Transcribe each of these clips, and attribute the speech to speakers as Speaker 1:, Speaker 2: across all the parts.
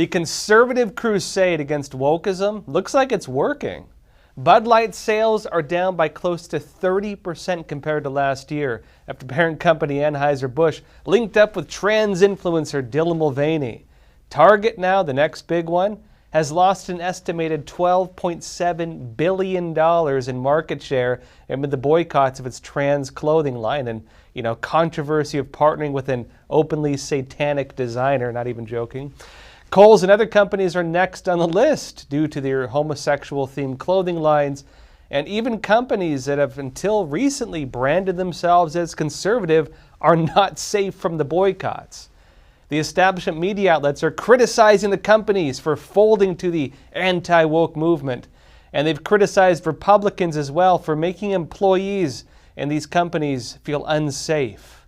Speaker 1: The conservative crusade against wokeism looks like it's working. Bud Light sales are down by close to 30% compared to last year after parent company Anheuser-Busch linked up with trans influencer Dylan Mulvaney. Target now, the next big one, has lost an estimated $12.7 billion in market share amid the boycotts of its trans clothing line and, controversy of partnering with an openly satanic designer, not even joking. Kohls and other companies are next on the list due to their homosexual-themed clothing lines, and even companies that have until recently branded themselves as conservative are not safe from the boycotts. The establishment media outlets are criticizing the companies for folding to the anti-woke movement, and they've criticized Republicans as well for making employees in these companies feel unsafe.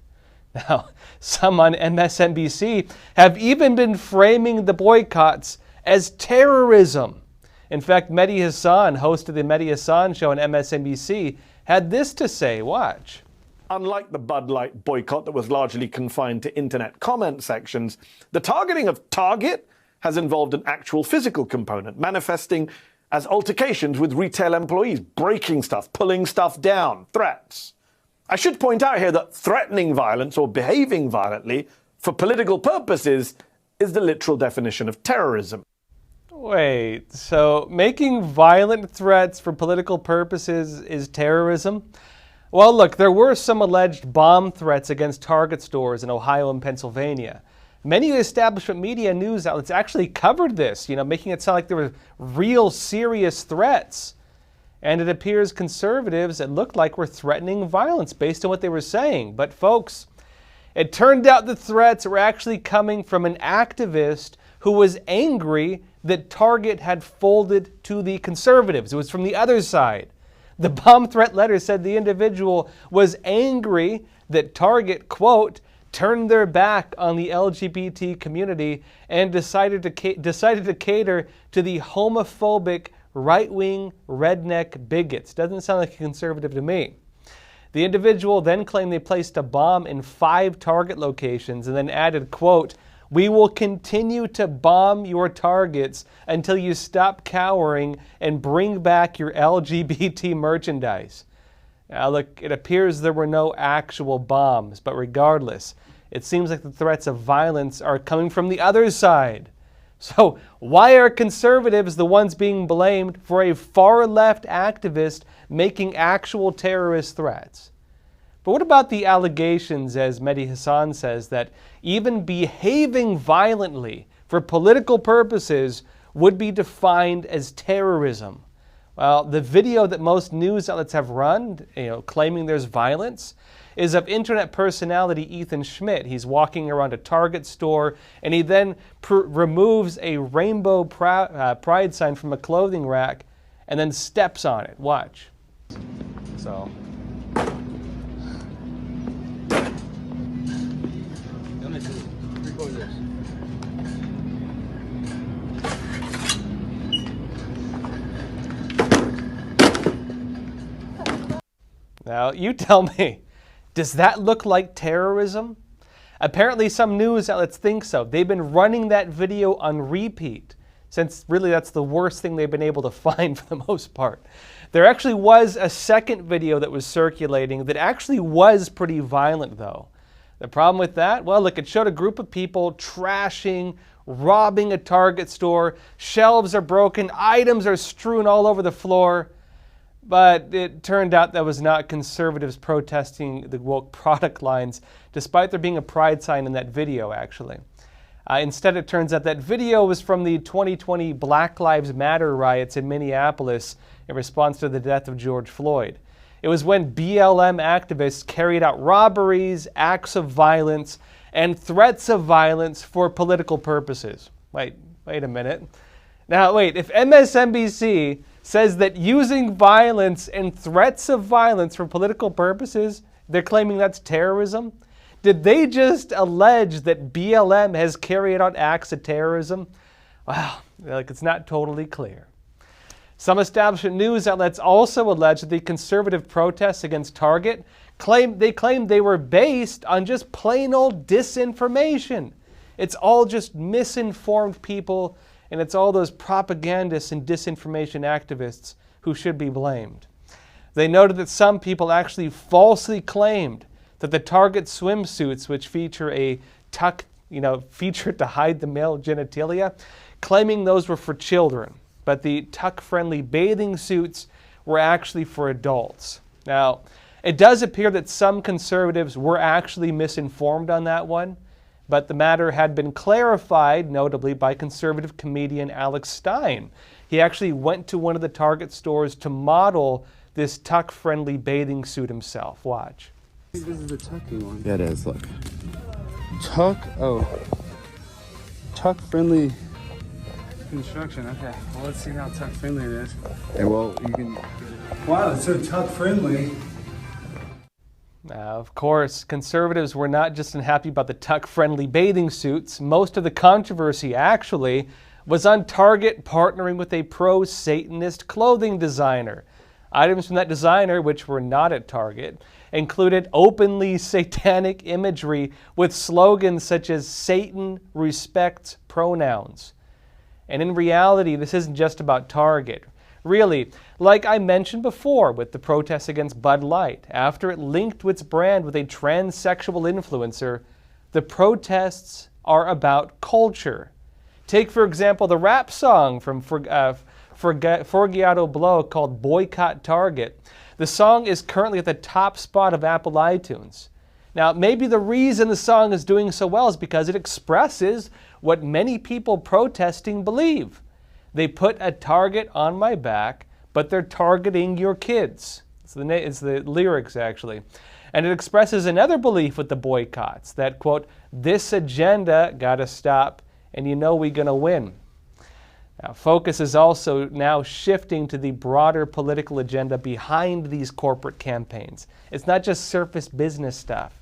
Speaker 1: Now, some on MSNBC have even been framing the boycotts as terrorism. In fact, Mehdi Hasan, host of the Mehdi Hasan show on MSNBC, had this to say. Watch.
Speaker 2: Unlike the Bud Light boycott that was largely confined to internet comment sections, the targeting of Target has involved an actual physical component, manifesting as altercations with retail employees, breaking stuff, pulling stuff down, threats. I should point out here that threatening violence or behaving violently for political purposes is the literal definition of terrorism.
Speaker 1: Wait, so making violent threats for political purposes is terrorism? Well, look, there were some alleged bomb threats against Target stores in Ohio and Pennsylvania. Many establishment media news outlets actually covered this, making it sound like there were real serious threats. And it appears conservatives, it looked like, were threatening violence based on what they were saying. But folks, it turned out the threats were actually coming from an activist who was angry that Target had folded to the conservatives. It was from the other side. The bomb threat letter said the individual was angry that Target, quote, turned their back on the LGBT community and decided to cater to the homophobic right-wing redneck bigots. Doesn't sound like a conservative to me. The individual then claimed they placed a bomb in 5 Target locations and then added, quote, "We will continue to bomb your Targets until you stop cowering and bring back your LGBT merchandise." Now look, it appears there were no actual bombs, but regardless, it seems like the threats of violence are coming from the other side. So why are conservatives the ones being blamed for a far-left activist making actual terrorist threats? But what about the allegations, as Mehdi Hasan says, that even behaving violently for political purposes would be defined as terrorism? Well, the video that most news outlets have run, claiming there's violence, is of internet personality Ethan Schmidt. He's walking around a Target store, and he then removes a rainbow pride sign from a clothing rack and then steps on it. Watch. So. Now, you tell me, does that look like terrorism? Apparently some news outlets think so. They've been running that video on repeat, since really that's the worst thing they've been able to find for the most part. There actually was a second video that was circulating that actually was pretty violent though. The problem with that? Well, look, it showed a group of people trashing, robbing a Target store. Shelves are broken, items are strewn all over the floor. But it turned out that was not conservatives protesting the woke product lines, despite there being a pride sign in that video, actually. Instead, it turns out that video was from the 2020 Black Lives Matter riots in Minneapolis in response to the death of George Floyd. It was when BLM activists carried out robberies, acts of violence, and threats of violence for political purposes. Wait a minute. Now, wait, if MSNBC says that using violence and threats of violence for political purposes, they're claiming that's terrorism? Did they just allege that BLM has carried out acts of terrorism? Well, it's not totally clear. Some establishment news outlets also allege that the conservative protests against Target claimed they were based on just plain old disinformation. It's all just misinformed people, and it's all those propagandists and disinformation activists who should be blamed. They noted that some people actually falsely claimed that the Target swimsuits, which feature a tuck, featured to hide the male genitalia, claiming those were for children. But the tuck-friendly bathing suits were actually for adults. Now, it does appear that some conservatives were actually misinformed on that one, but the matter had been clarified, notably by conservative comedian Alex Stein. He actually went to one of the Target stores to model this tuck-friendly bathing suit himself. Watch.
Speaker 3: This is the tucking one.
Speaker 4: Yeah, it is. Look.
Speaker 3: Tuck-friendly construction. Okay, well, let's see how tuck-friendly it is.
Speaker 4: Yeah, well, you can.
Speaker 3: Wow, it's so tuck-friendly.
Speaker 1: Now, of course, conservatives were not just unhappy about the tuck-friendly bathing suits. Most of the controversy, actually, was on Target partnering with a pro-Satanist clothing designer. Items from that designer, which were not at Target, included openly satanic imagery with slogans such as "Satan respects pronouns." And in reality, this isn't just about Target. Really, like I mentioned before with the protests against Bud Light, after it linked its brand with a transsexual influencer, the protests are about culture. Take, for example, the rap song from Forgiato Blow called "Boycott Target." The song is currently at the top spot of Apple iTunes. Now, maybe the reason the song is doing so well is because it expresses what many people protesting believe. They put a target on my back, but they're targeting your kids. It's the lyrics, actually. And it expresses another belief with the boycotts, that, quote, "this agenda gotta stop, and we gonna win." Now, focus is also now shifting to the broader political agenda behind these corporate campaigns. It's not just surface business stuff.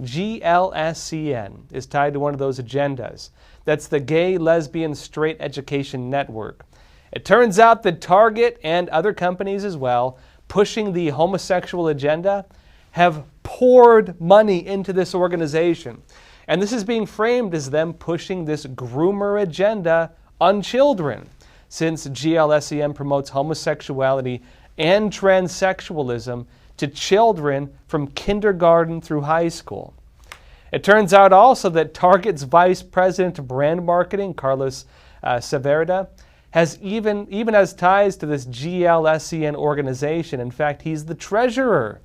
Speaker 1: GLSEN is tied to one of those agendas. That's the Gay, Lesbian, Straight Education Network. It turns out that Target and other companies as well, pushing the homosexual agenda, have poured money into this organization. And this is being framed as them pushing this groomer agenda on children, since GLSEN promotes homosexuality and transsexualism to children from kindergarten through high school. It turns out also that Target's Vice President of Brand Marketing, Carlos Severda, has even has ties to this GLSEN organization. In fact, he's the treasurer.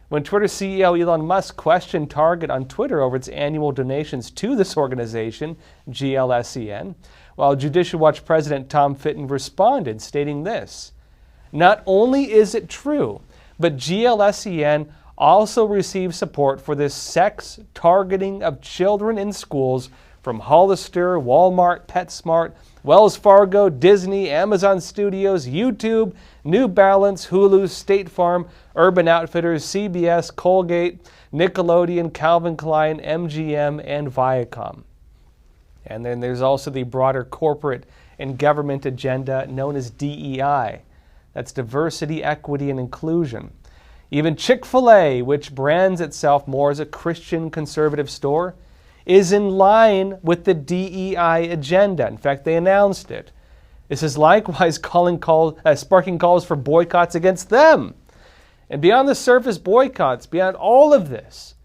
Speaker 1: When Twitter CEO Elon Musk questioned Target on Twitter over its annual donations to this organization, GLSEN, while Judicial Watch President Tom Fitton responded, stating this: "Not only is it true, but GLSEN also receives support for this sex targeting of children in schools from Hollister, Walmart, PetSmart, Wells Fargo, Disney, Amazon Studios, YouTube, New Balance, Hulu, State Farm, Urban Outfitters, CBS, Colgate, Nickelodeon, Calvin Klein, MGM, and Viacom." And then there's also the broader corporate and government agenda known as DEI. That's diversity, equity, and inclusion. Even ChickfilA, which brands itself more as a Christian conservative store, is in line with the DEI agenda. In fact, they announced it. This is likewise sparking calls for boycotts against them. And beyond the surface boycotts, beyond all of this,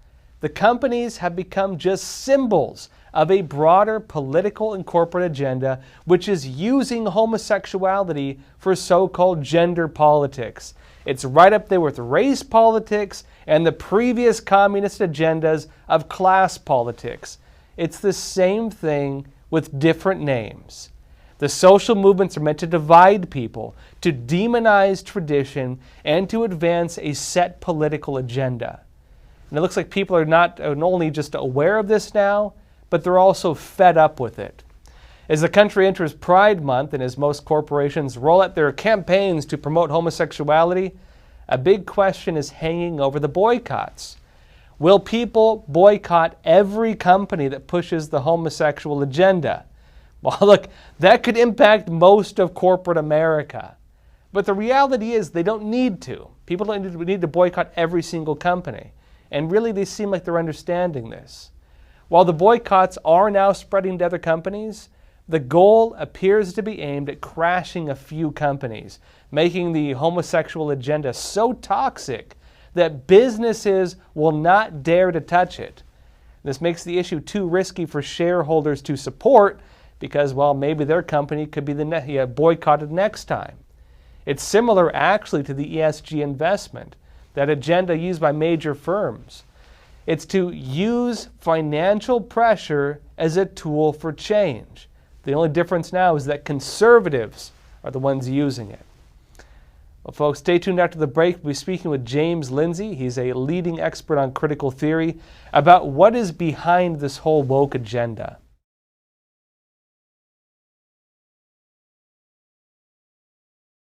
Speaker 1: the companies have become just symbols of a broader political and corporate agenda which is using homosexuality for so-called gender politics. It's right up there with race politics and the previous communist agendas of class politics. It's the same thing with different names. The social movements are meant to divide people, to demonize tradition, and to advance a set political agenda. And it looks like people are not only just aware of this now, but they're also fed up with it. As the country enters Pride Month and as most corporations roll out their campaigns to promote homosexuality, a big question is hanging over the boycotts. Will people boycott every company that pushes the homosexual agenda? Well, look, that could impact most of corporate America. But the reality is they don't need to. People don't need to boycott every single company. And really, they seem like they're understanding this. While the boycotts are now spreading to other companies, the goal appears to be aimed at crashing a few companies, making the homosexual agenda so toxic that businesses will not dare to touch it. This makes the issue too risky for shareholders to support because, well, maybe their company could be boycotted next time. It's similar actually to the ESG investment, that agenda used by major firms. It's to use financial pressure as a tool for change. The only difference now is that conservatives are the ones using it. Well, folks, stay tuned after the break. We'll be speaking with James Lindsay. He's a leading expert on critical theory about what is behind this whole woke agenda.